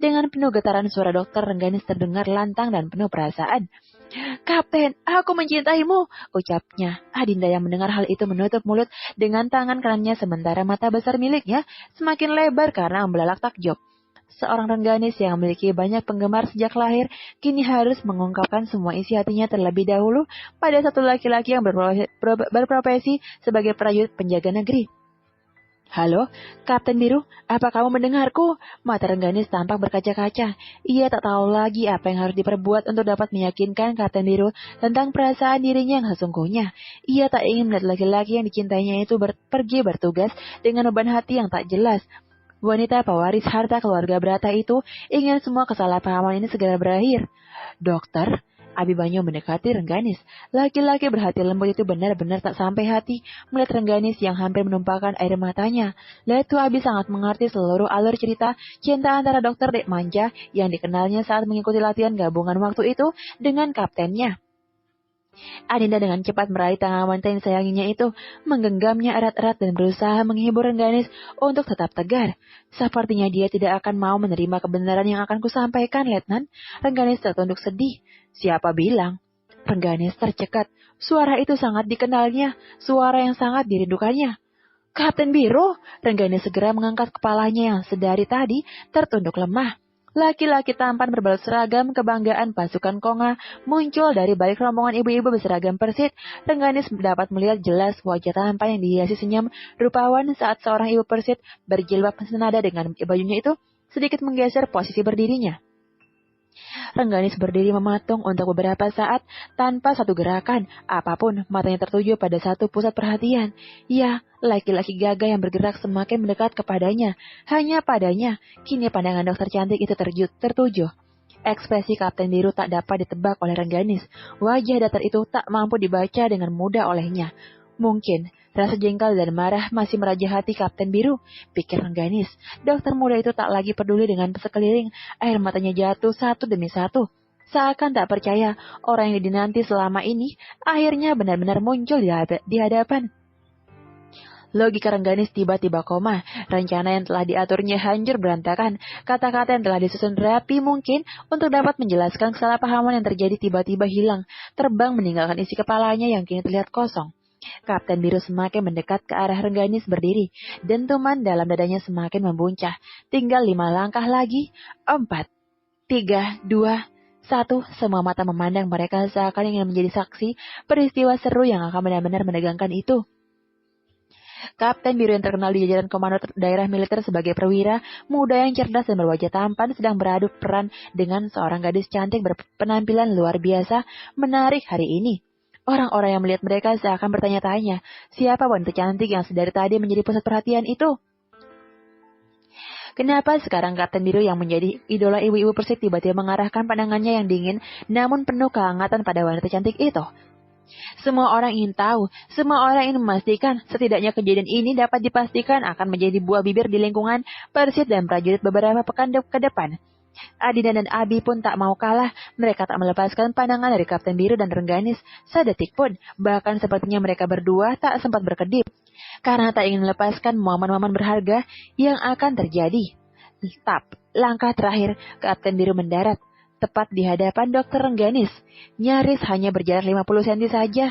Dengan penuh getaran suara Dokter Rengganis terdengar lantang dan penuh perasaan. "Kapten, aku mencintaimu," ucapnya. Adinda yang mendengar hal itu menutup mulut dengan tangan kanannya sementara mata besar miliknya semakin lebar karena membelalak takjub. Seorang Rengganis yang memiliki banyak penggemar sejak lahir, kini harus mengungkapkan semua isi hatinya terlebih dahulu pada satu laki-laki yang berprofesi sebagai prajurit penjaga negeri. "Halo, Kapten Biru, apa kamu mendengarku?" Mata Rengganis tampak berkaca-kaca. Ia tak tahu lagi apa yang harus diperbuat untuk dapat meyakinkan Kapten Biru tentang perasaan dirinya yang sesungguhnya. Ia tak ingin melihat laki-laki yang dicintainya itu pergi bertugas dengan beban hati yang tak jelas. Wanita pewaris harta keluarga Brata itu ingin semua kesalahpahaman ini segera berakhir. "Dokter," Abimanyu mendekati Rengganis. Laki-laki berhati lembut itu benar-benar tak sampai hati melihat Rengganis yang hampir menumpahkan air matanya. Letu Abi sangat mengerti seluruh alur cerita cinta antara Dokter Dek Manja yang dikenalnya saat mengikuti latihan gabungan waktu itu dengan kaptennya. Adinda dengan cepat meraih tangan wanita yang disayanginya itu, menggenggamnya erat-erat dan berusaha menghibur Rengganis untuk tetap tegar. "Sepertinya dia tidak akan mau menerima kebenaran yang akan kusampaikan, Letnan." Rengganis tertunduk sedih. "Siapa bilang?" Rengganis tercekat. Suara itu sangat dikenalnya, suara yang sangat dirindukannya. "Kapten Biru!" Rengganis segera mengangkat kepalanya yang sedari tadi tertunduk lemah. Laki-laki tampan berbalut seragam kebanggaan pasukan Konga muncul dari balik rombongan ibu-ibu berseragam persit. Rengganis dapat melihat jelas wajah tampan yang dihiasi senyum rupawan saat seorang ibu persit berjilbab senada dengan bajunya itu sedikit menggeser posisi berdirinya. Rengganis berdiri mematung untuk beberapa saat tanpa satu gerakan apapun, matanya tertuju pada satu pusat perhatian. Ya, laki-laki gagah yang bergerak semakin mendekat kepadanya. Hanya padanya, kini pandangan dokter cantik itu tertuju. Ekspresi Kapten Biru tak dapat ditebak oleh Rengganis. Wajah datar itu tak mampu dibaca dengan mudah olehnya. Mungkin rasa jengkel dan marah masih merajah hati Kapten Biru, pikir Rengganis. Dokter muda itu tak lagi peduli dengan sekeliling, air matanya jatuh satu demi satu. Seakan tak percaya orang yang dinanti selama ini akhirnya benar-benar muncul di hadapan. Logika Rengganis tiba-tiba koma. Rencana yang telah diaturnya hancur berantakan. Kata-kata yang telah disusun rapi mungkin untuk dapat menjelaskan kesalahpahaman yang terjadi tiba-tiba hilang, terbang meninggalkan isi kepalanya yang kini terlihat kosong. Kapten Biru semakin mendekat ke arah Rengganis berdiri. Dentuman dalam dadanya semakin membuncah. Tinggal 5 langkah lagi. 4, 3, 2, 1. Semua mata memandang mereka seakan ingin menjadi saksi peristiwa seru yang akan benar-benar menegangkan itu. Kapten Biru yang terkenal di jajaran komando daerah militer sebagai perwira, muda yang cerdas dan berwajah tampan sedang beradu peran dengan seorang gadis cantik berpenampilan luar biasa menarik hari ini. Orang-orang yang melihat mereka seakan bertanya-tanya, siapa wanita cantik yang sedari tadi menjadi pusat perhatian itu? Kenapa sekarang Kapten Biru yang menjadi idola ibu-ibu Persik tiba-tiba mengarahkan pandangannya yang dingin namun penuh kehangatan pada wanita cantik itu? Semua orang ingin tahu, semua orang ingin memastikan, setidaknya kejadian ini dapat dipastikan akan menjadi buah bibir di lingkungan Persit dan prajurit beberapa pekan ke depan. Adinda dan Abi pun tak mau kalah, mereka tak melepaskan pandangan dari Kapten Biru dan Rengganis sedetik pun, bahkan sepertinya mereka berdua tak sempat berkedip, karena tak ingin melepaskan momen-momen berharga yang akan terjadi. Langkah terakhir, Kapten Biru mendarat tepat di hadapan Dokter Rengganis, nyaris hanya berjarak 50 cm saja.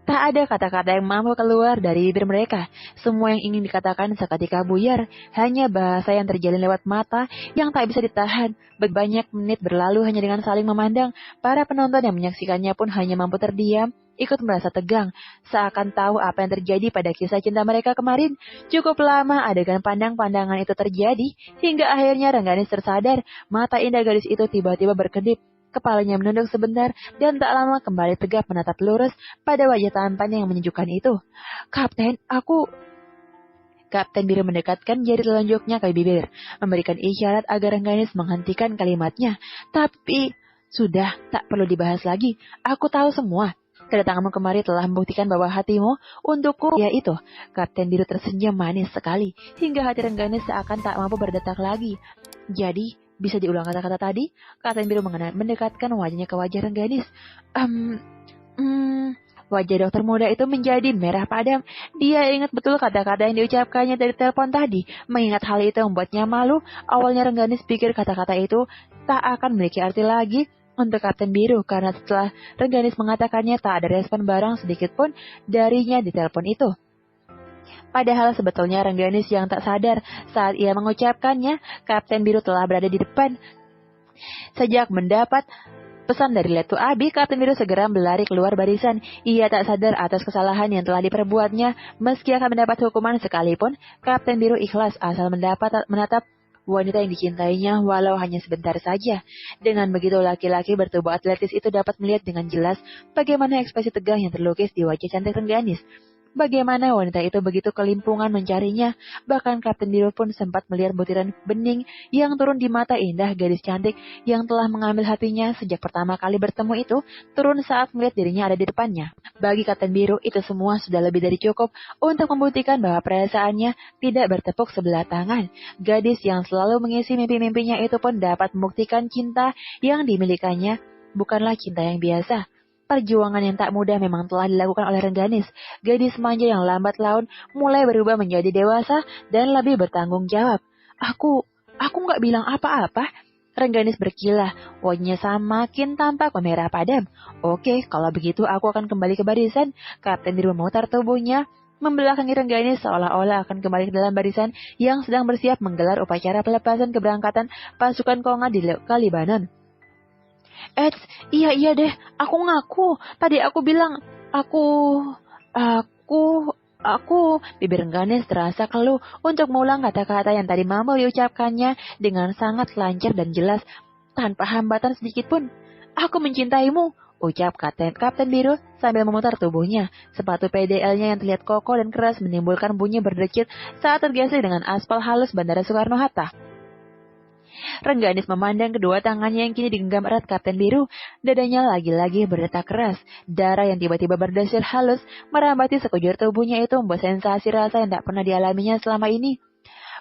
Tak ada kata-kata yang mampu keluar dari bibir mereka. Semua yang ingin dikatakan seketika buyar, hanya bahasa yang terjalin lewat mata yang tak bisa ditahan. Banyak menit berlalu hanya dengan saling memandang. Para penonton yang menyaksikannya pun hanya mampu terdiam, ikut merasa tegang, seakan tahu apa yang terjadi pada kisah cinta mereka kemarin. Cukup lama adegan pandang-pandangan itu terjadi, hingga akhirnya Rengganis tersadar, mata indah gadis itu tiba-tiba berkedip. Kepalanya menunduk sebentar, dan tak lama kembali tegap menatap lurus pada wajah tampan yang menyejukkan itu. Kapten Biru mendekatkan jari telunjuknya ke bibir, memberikan isyarat agar Rengganis menghentikan kalimatnya. Tapi, sudah, tak perlu dibahas lagi. Aku tahu semua. Kedatanganmu kemari telah membuktikan bahwa hatimu untukku yaitu. Kapten Biru tersenyum manis sekali, hingga hati Rengganis seakan tak mampu berdetak lagi. Jadi, bisa diulang kata-kata tadi? Kapten Biru mendekatkan wajahnya ke wajah Rengganis. Wajah dokter muda itu menjadi merah padam. Dia ingat betul kata-kata yang diucapkannya dari telepon tadi. Mengingat hal itu membuatnya malu. Awalnya Rengganis pikir kata-kata itu tak akan memiliki arti lagi untuk Kapten Biru, karena setelah Rengganis mengatakannya tak ada respon barang sedikit pun darinya di telepon itu. Padahal sebetulnya Rengganis yang tak sadar saat ia mengucapkannya, Kapten Biru telah berada di depan. Sejak mendapat pesan dari Letu Abi, Kapten Biru segera berlari keluar barisan. Ia tak sadar atas kesalahan yang telah diperbuatnya. Meski akan mendapat hukuman sekalipun, Kapten Biru ikhlas asal menatap wanita yang dicintainya walau hanya sebentar saja. Dengan begitu laki-laki bertubuh atletis itu dapat melihat dengan jelas bagaimana ekspresi tegang yang terlukis di wajah cantik Rengganis. Bagaimana wanita itu begitu kelimpungan mencarinya, bahkan Kapten Biru pun sempat melihat butiran bening yang turun di mata indah gadis cantik yang telah mengambil hatinya sejak pertama kali bertemu itu, turun saat melihat dirinya ada di depannya. Bagi Kapten Biru, itu semua sudah lebih dari cukup untuk membuktikan bahwa perasaannya tidak bertepuk sebelah tangan. Gadis yang selalu mengisi mimpi-mimpinya itu pun dapat membuktikan cinta yang dimilikannya bukanlah cinta yang biasa. Perjuangan yang tak mudah memang telah dilakukan oleh Rengganis. Gadis manja yang lambat laun mulai berubah menjadi dewasa dan lebih bertanggung jawab. Aku nggak bilang apa-apa. Rengganis berkilah, wajahnya semakin tampak memerah padam. Oke, kalau begitu aku akan kembali ke barisan. Kapten Biru memutar tubuhnya, membelakangi Rengganis seolah-olah akan kembali ke dalam barisan yang sedang bersiap menggelar upacara pelepasan keberangkatan pasukan Konga di Kalibanon. Iya deh, aku ngaku. Tadi aku bilang, aku. Bibir Rengganis terasa keluh untuk mengulang kata-kata yang tadi mampu diucapkannya dengan sangat lancar dan jelas, tanpa hambatan sedikit pun. Aku mencintaimu, ucap Kapten Biru sambil memutar tubuhnya. Sepatu PDL-nya yang terlihat kokoh dan keras menimbulkan bunyi berdecit saat tergeser dengan aspal halus Bandara Soekarno-Hatta. Rengganis memandang kedua tangannya yang kini digenggam erat Kapten Biru. Dadanya lagi-lagi berdetak keras. Darah yang tiba-tiba berdesir halus merambati sekujur tubuhnya itu membuat sensasi rasa yang tak pernah dialaminya selama ini.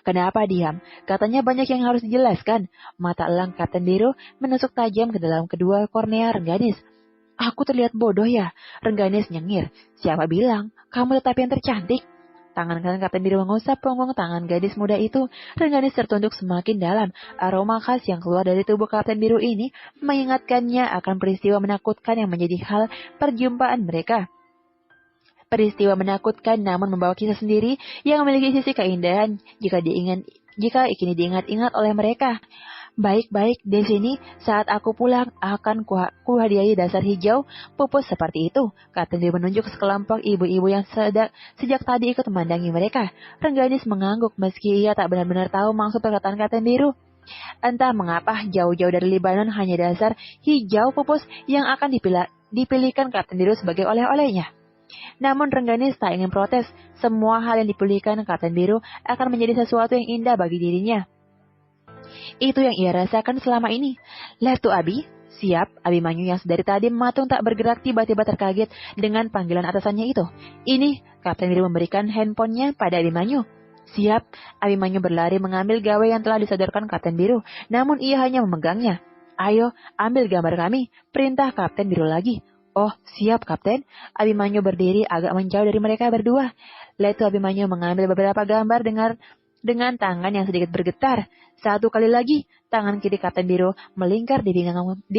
Kenapa diam? Katanya banyak yang harus dijelaskan. Mata elang Kapten Biru menusuk tajam ke dalam kedua kornea Rengganis. Aku terlihat bodoh ya? Rengganis nyengir. Siapa bilang? Kamu tetap yang tercantik. Tangan kanan Kapten Biru mengusap punggung tangan gadis muda itu. Rengganis tertunduk semakin dalam. Aroma khas yang keluar dari tubuh Kapten Biru ini mengingatkannya akan peristiwa menakutkan yang menjadi hal perjumpaan mereka. Peristiwa menakutkan namun membawa kisah sendiri yang memiliki sisi keindahan jika kini diingat-ingat oleh mereka. Baik-baik, di sini saat aku pulang akan kuhadiahi dasar hijau pupus seperti itu. Kapten Biru menunjuk sekelompok ibu-ibu yang sejak tadi ikut memandangi mereka. Rengganis mengangguk meski ia tak benar-benar tahu maksud perkataan Kapten Biru. Entah mengapa jauh-jauh dari Libanon hanya dasar hijau pupus yang akan dipilihkan Kapten Biru sebagai oleh-olehnya. Namun Rengganis tak ingin protes. Semua hal yang dipilihkan Kapten Biru akan menjadi sesuatu yang indah bagi dirinya. Itu yang ia rasakan selama ini. Letu Abi, siap. Abimanyu yang sedari tadi mematung tak bergerak tiba-tiba terkaget dengan panggilan atasannya itu. Ini, Kapten Biru memberikan handphonenya pada Abimanyu. Siap. Abimanyu berlari mengambil gawe yang telah disodorkan Kapten Biru, namun ia hanya memegangnya. Ayo, ambil gambar kami, perintah Kapten Biru lagi. Oh, siap Kapten. Abimanyu berdiri agak menjauh dari mereka berdua. Letu Abimanyu mengambil beberapa gambar dengan tangan yang sedikit bergetar. Satu kali lagi, tangan kiri Kapten Biru melingkar di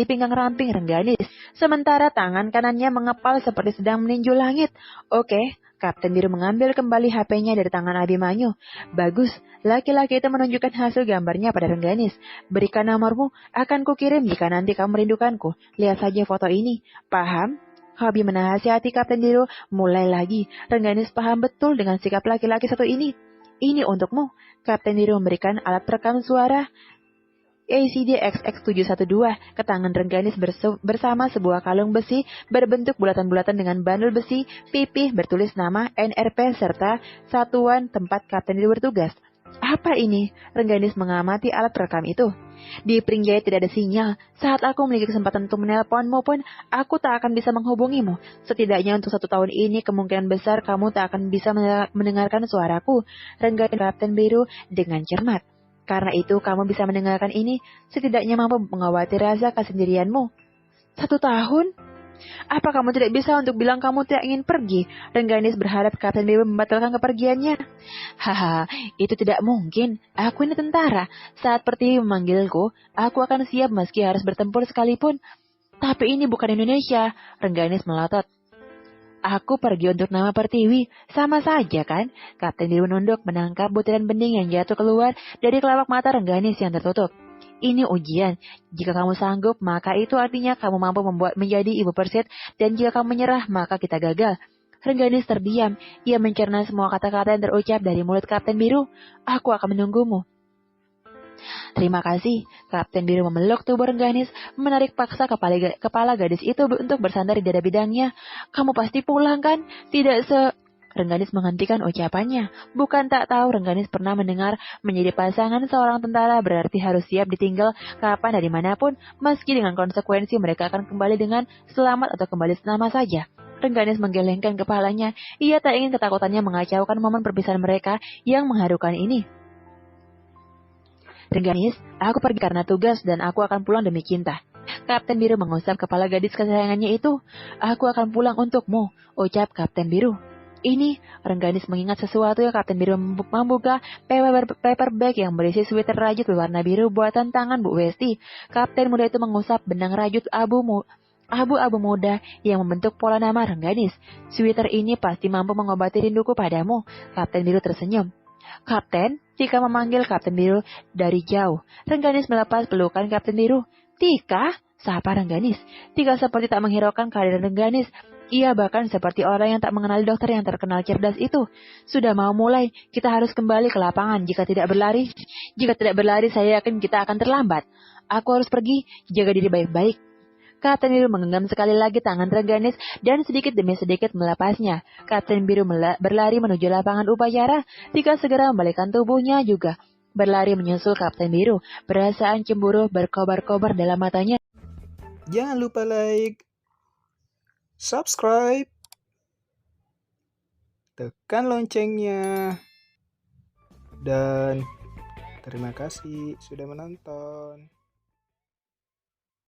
pinggang ramping Rengganis, sementara tangan kanannya mengepal seperti sedang meninju langit. Oke, Kapten Biru mengambil kembali HP-nya dari tangan Abimanyu. Bagus, laki-laki itu menunjukkan hasil gambarnya pada Rengganis. Berikan nomormu, akan kukirim jika nanti kamu merindukanku. Lihat saja foto ini. Paham? Hobi menasihati Kapten Biru mulai lagi. Rengganis paham betul dengan sikap laki-laki satu ini. Ini untukmu. Kapten Biru memberikan alat perekam suara ACD XX712 ke tangan Rengganis bersama sebuah kalung besi berbentuk bulatan-bulatan dengan bandul besi pipih bertulis nama NRP serta satuan tempat Kapten Biru bertugas. Apa ini? Rengganis mengamati alat perekam itu. Di Pringjaya tidak ada sinyal. Saat aku memiliki kesempatan untuk menelponmu pun, aku tak akan bisa menghubungimu. Setidaknya untuk 1 tahun ini, kemungkinan besar kamu tak akan bisa mendengarkan suaraku. Rengganis Kapten Biru dengan cermat. Karena itu, kamu bisa mendengarkan ini, setidaknya mampu mengobati rasa kesendirianmu. 1 tahun? Apa kamu tidak bisa untuk bilang kamu tidak ingin pergi? Rengganis berharap Kapten Biru membatalkan kepergiannya. Haha, itu tidak mungkin. Aku ini tentara. Saat Pertiwi memanggilku, aku akan siap meski harus bertempur sekalipun. Tapi ini bukan Indonesia. Rengganis melotot. Aku pergi untuk nama Pertiwi. Sama saja kan? Kapten Biru menunduk menangkap butiran bening yang jatuh keluar dari kelopak mata Rengganis yang tertutup. Ini ujian. Jika kamu sanggup, maka itu artinya kamu mampu membuat menjadi ibu Persit, dan jika kamu menyerah, maka kita gagal. Rengganis terdiam. Ia mencerna semua kata-kata yang terucap dari mulut Kapten Biru. Aku akan menunggumu. Terima kasih. Kapten Biru memeluk tubuh Rengganis, menarik paksa kepala gadis itu untuk bersandar di dada bidangnya. Kamu pasti pulang kan? Rengganis menghentikan ucapannya. Bukan tak tahu Rengganis pernah mendengar menjadi pasangan seorang tentara berarti harus siap ditinggal kapan dari manapun, meski dengan konsekuensi mereka akan kembali dengan selamat atau kembali selama saja. Rengganis menggelengkan kepalanya. Ia tak ingin ketakutannya mengacaukan momen perpisahan mereka yang mengharukan ini. Rengganis, aku pergi karena tugas dan aku akan pulang demi Cinta. Kapten Biru mengusap kepala gadis kesayangannya itu. Aku akan pulang untukmu, ucap Kapten Biru. Ini, Rengganis mengingat sesuatu yang Kapten Biru membuka paper bag yang berisi sweater rajut berwarna biru buatan tangan Bu Westi. Kapten muda itu mengusap benang rajut abu-abu muda yang membentuk pola nama Rengganis. Sweater ini pasti mampu mengobati rinduku padamu. Kapten Biru tersenyum. Kapten, Tika memanggil Kapten Biru dari jauh. Rengganis melepas pelukan Kapten Biru. Tika? Sapa Rengganis. Tika seperti tak menghiraukan kehadiran Rengganis. Ia bahkan seperti orang yang tak mengenali dokter yang terkenal cerdas itu. Sudah mau mulai, kita harus kembali ke lapangan. Jika tidak berlari, saya yakin kita akan terlambat. Aku harus pergi, jaga diri baik-baik. Kapten Biru menggenggam sekali lagi tangan Rengganis dan sedikit demi sedikit melepasnya. Kapten Biru berlari menuju lapangan upacara. Tika segera membalikkan tubuhnya juga. Berlari menyusul Kapten Biru. Perasaan cemburu berkobar-kobar dalam matanya. Jangan lupa like, subscribe, tekan loncengnya, dan terima kasih sudah menonton.